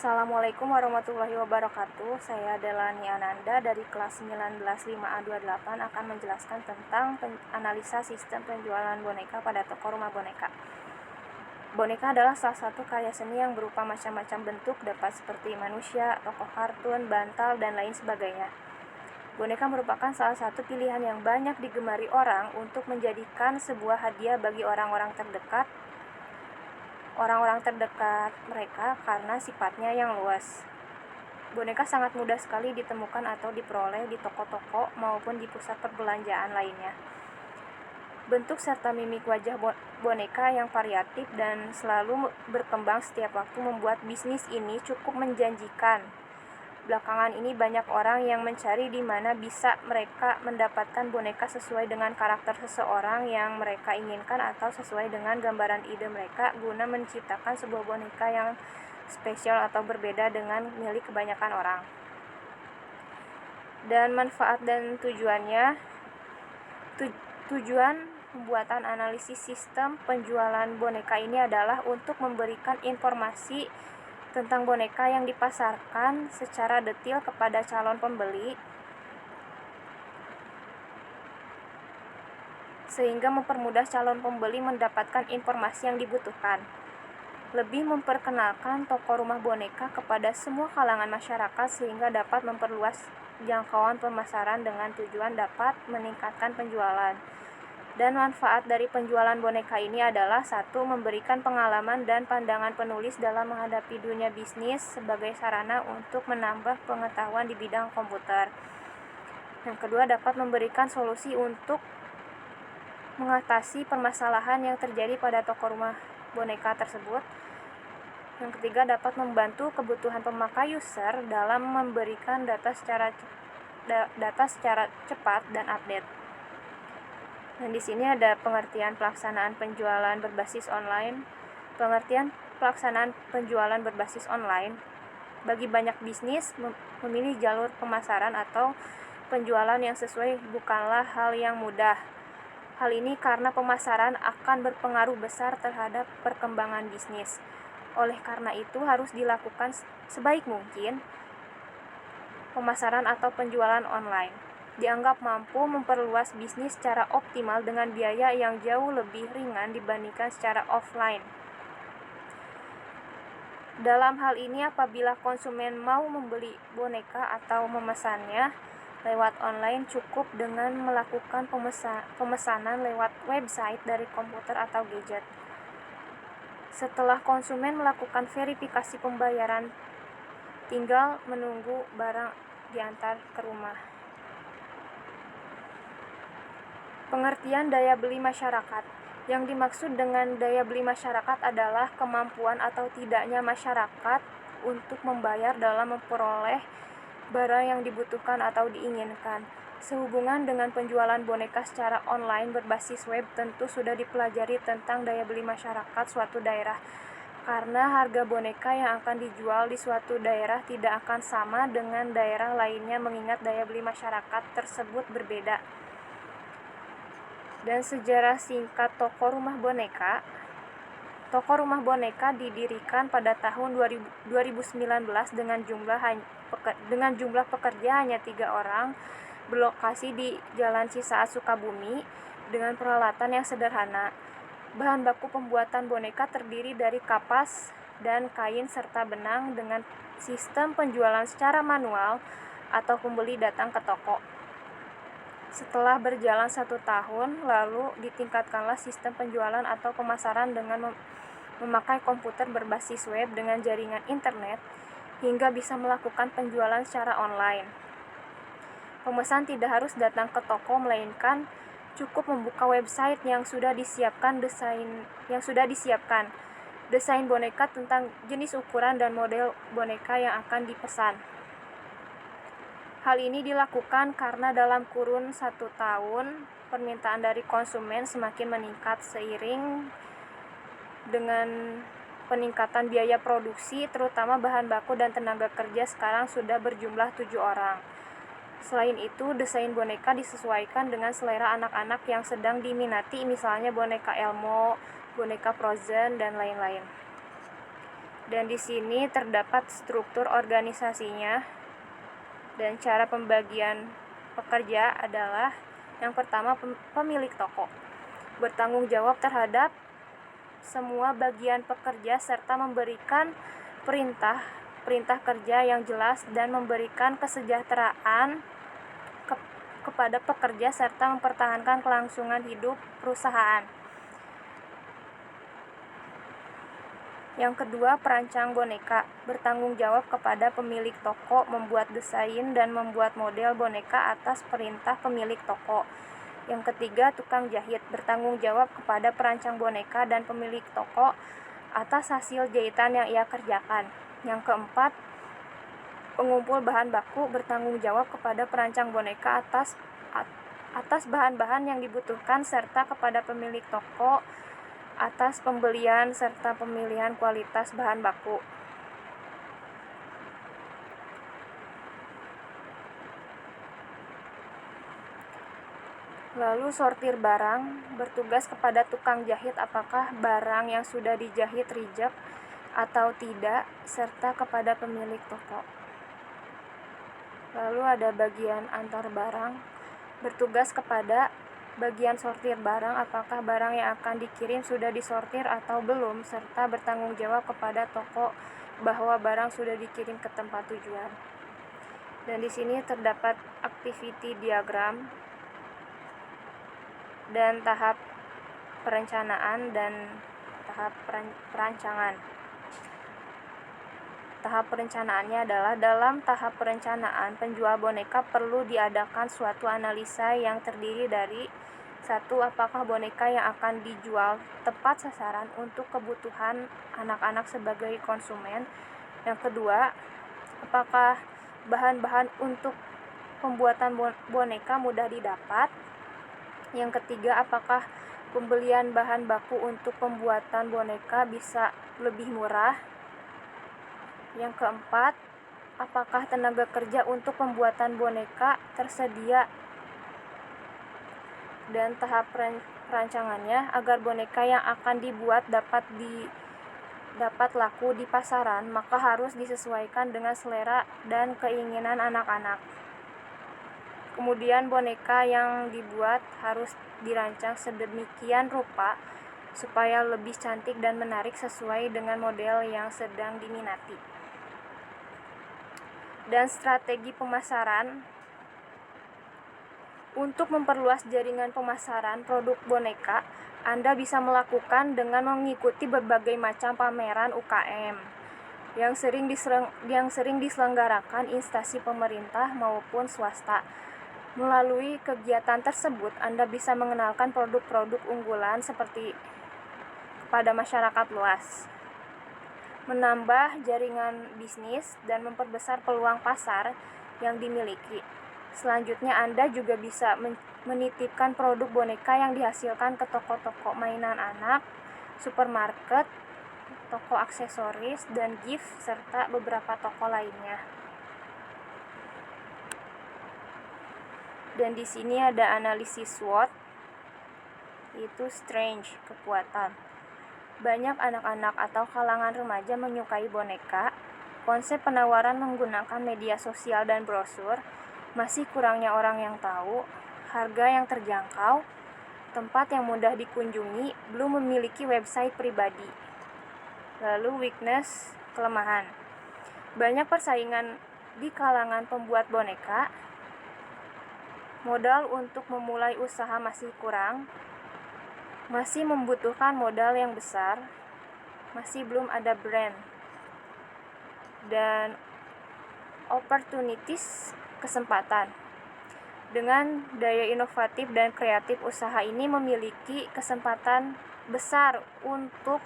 Assalamualaikum warahmatullahi wabarakatuh. Saya Delani Ananda dari kelas 195A28 akan menjelaskan tentang analisa sistem penjualan boneka pada toko rumah boneka. Boneka adalah salah satu karya seni yang berupa macam-macam bentuk, dapat seperti manusia, tokoh kartun, bantal, dan lain sebagainya. Boneka merupakan salah satu pilihan yang banyak digemari orang untuk menjadikan sebuah hadiah bagi orang-orang terdekat mereka karena sifatnya yang luas. Boneka sangat mudah sekali ditemukan atau diperoleh di toko-toko maupun di pusat perbelanjaan lainnya. Bentuk serta mimik wajah boneka yang variatif dan selalu berkembang setiap waktu membuat bisnis ini cukup menjanjikan. Belakangan ini banyak orang yang mencari di mana bisa mereka mendapatkan boneka sesuai dengan karakter seseorang yang mereka inginkan atau sesuai dengan gambaran ide mereka guna menciptakan sebuah boneka yang spesial atau berbeda dengan milik kebanyakan orang. Dan manfaat dan tujuannya, tujuan pembuatan analisis sistem penjualan boneka ini adalah untuk memberikan informasi tentang boneka yang dipasarkan secara detail kepada calon pembeli, sehingga mempermudah calon pembeli mendapatkan informasi yang dibutuhkan. Lebih memperkenalkan toko rumah boneka kepada semua kalangan masyarakat sehingga dapat memperluas jangkauan pemasaran dengan tujuan dapat meningkatkan penjualan. Dan manfaat dari penjualan boneka ini adalah satu, memberikan pengalaman dan pandangan penulis dalam menghadapi dunia bisnis sebagai sarana untuk menambah pengetahuan di bidang komputer. Yang kedua, dapat memberikan solusi untuk mengatasi permasalahan yang terjadi pada toko rumah boneka tersebut. Yang ketiga, dapat membantu kebutuhan pemakai user dalam memberikan data secara cepat dan update. Nah, di sini ada pengertian pelaksanaan penjualan berbasis online. Pengertian pelaksanaan penjualan berbasis online bagi banyak bisnis memilih jalur pemasaran atau penjualan yang sesuai bukanlah hal yang mudah. Hal ini karena pemasaran akan berpengaruh besar terhadap perkembangan bisnis. Oleh karena itu harus dilakukan sebaik mungkin pemasaran atau penjualan online. Dianggap mampu memperluas bisnis secara optimal dengan biaya yang jauh lebih ringan dibandingkan secara offline. Dalam hal ini, apabila konsumen mau membeli boneka atau memesannya lewat online, cukup dengan melakukan pemesanan lewat website dari komputer atau gadget. Setelah konsumen melakukan verifikasi pembayaran, tinggal menunggu barang diantar ke rumah. Pengertian daya beli masyarakat. Yang dimaksud dengan daya beli masyarakat adalah kemampuan atau tidaknya masyarakat untuk membayar dalam memperoleh barang yang dibutuhkan atau diinginkan. Sehubungan dengan penjualan boneka secara online berbasis web, tentu sudah dipelajari tentang daya beli masyarakat suatu daerah. Karena harga boneka yang akan dijual di suatu daerah tidak akan sama dengan daerah lainnya mengingat daya beli masyarakat tersebut berbeda. Dan sejarah singkat toko rumah boneka. Toko rumah boneka didirikan pada tahun 2019 dengan jumlah pekerja hanya 3 orang, berlokasi di Jalan Cisaat, Sukabumi, dengan peralatan yang sederhana. Bahan baku pembuatan boneka terdiri dari kapas dan kain serta benang dengan sistem penjualan secara manual atau pembeli datang ke toko. Setelah berjalan 1 tahun, lalu ditingkatkanlah sistem penjualan atau pemasaran dengan memakai komputer berbasis web dengan jaringan internet hingga bisa melakukan penjualan secara online. Pemesan tidak harus datang ke toko, melainkan cukup membuka website yang sudah disiapkan desain boneka tentang jenis, ukuran, dan model boneka yang akan dipesan. Hal ini dilakukan karena dalam kurun 1 tahun, permintaan dari konsumen semakin meningkat seiring dengan peningkatan biaya produksi, terutama bahan baku dan tenaga kerja sekarang sudah berjumlah 7 orang. Selain itu, desain boneka disesuaikan dengan selera anak-anak yang sedang diminati, misalnya boneka Elmo, boneka Frozen, dan lain-lain. Dan di sini terdapat struktur organisasinya dan cara pembagian pekerja adalah yang pertama, pemilik toko bertanggung jawab terhadap semua bagian pekerja serta memberikan perintah kerja yang jelas dan memberikan kesejahteraan kepada pekerja serta mempertahankan kelangsungan hidup perusahaan. Yang kedua, perancang boneka bertanggung jawab kepada pemilik toko membuat desain dan membuat model boneka atas perintah pemilik toko. Yang ketiga, tukang jahit bertanggung jawab kepada perancang boneka dan pemilik toko atas hasil jahitan yang ia kerjakan. Yang keempat, pengumpul bahan baku bertanggung jawab kepada perancang boneka atas bahan-bahan yang dibutuhkan serta kepada pemilik toko atas pembelian serta pemilihan kualitas bahan baku. Lalu sortir barang bertugas kepada tukang jahit apakah barang yang sudah dijahit reject atau tidak serta kepada pemilik toko. Lalu ada bagian antar barang bertugas kepada bagian sortir barang apakah barang yang akan dikirim sudah disortir atau belum serta bertanggung jawab kepada toko bahwa barang sudah dikirim ke tempat tujuan. Dan di sini terdapat activity diagram dan tahap perencanaan dan tahap perancangan. Tahap perencanaannya adalah dalam tahap perencanaan, penjual boneka perlu diadakan suatu analisa yang terdiri dari 1. Apakah boneka yang akan dijual tepat sasaran untuk kebutuhan anak-anak sebagai konsumen? Yang kedua, apakah bahan-bahan untuk pembuatan boneka mudah didapat? Yang ketiga, apakah pembelian bahan baku untuk pembuatan boneka bisa lebih murah? Yang keempat, apakah tenaga kerja untuk pembuatan boneka tersedia? Dan tahap perancangannya agar boneka yang akan dibuat dapat laku di pasaran, maka harus disesuaikan dengan selera dan keinginan anak-anak. Kemudian boneka yang dibuat harus dirancang sedemikian rupa supaya lebih cantik dan menarik sesuai dengan model yang sedang diminati. Dan strategi pemasaran. Untuk memperluas jaringan pemasaran produk boneka, Anda bisa melakukan dengan mengikuti berbagai macam pameran UKM yang sering diselenggarakan instansi pemerintah maupun swasta. Melalui kegiatan tersebut, Anda bisa mengenalkan produk-produk unggulan seperti kepada masyarakat luas, menambah jaringan bisnis, dan memperbesar peluang pasar yang dimiliki. Selanjutnya, Anda juga bisa menitipkan produk boneka yang dihasilkan ke toko-toko mainan anak, supermarket, toko aksesoris, dan gift, serta beberapa toko lainnya. Dan di sini ada analisis SWOT, yaitu strength, kekuatan. Banyak anak-anak atau kalangan remaja menyukai boneka. Konsep penawaran menggunakan media sosial dan brosur, masih kurangnya orang yang tahu, harga yang terjangkau, tempat yang mudah dikunjungi, belum memiliki website pribadi. Lalu weakness, kelemahan. Banyak persaingan di kalangan pembuat boneka. Modal untuk memulai usaha masih kurang, masih membutuhkan modal yang besar, masih belum ada brand. Dan opportunities, kesempatan. Dengan daya inovatif dan kreatif, usaha ini memiliki kesempatan besar untuk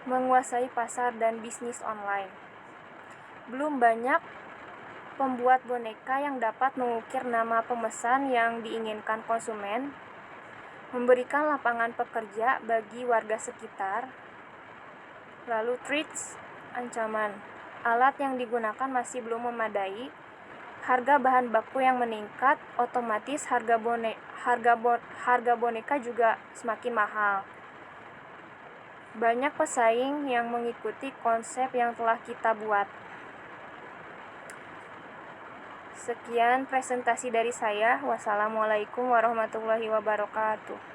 menguasai pasar dan bisnis online. Belum banyak pembuat boneka yang dapat mengukir nama pemesan yang diinginkan konsumen, memberikan lapangan pekerja bagi warga sekitar. Lalu threats, ancaman. Alat yang digunakan masih belum memadai, harga bahan baku yang meningkat, otomatis harga boneka juga semakin mahal. Banyak pesaing yang mengikuti konsep yang telah kita buat. Sekian presentasi dari saya. Wassalamualaikum warahmatullahi wabarakatuh.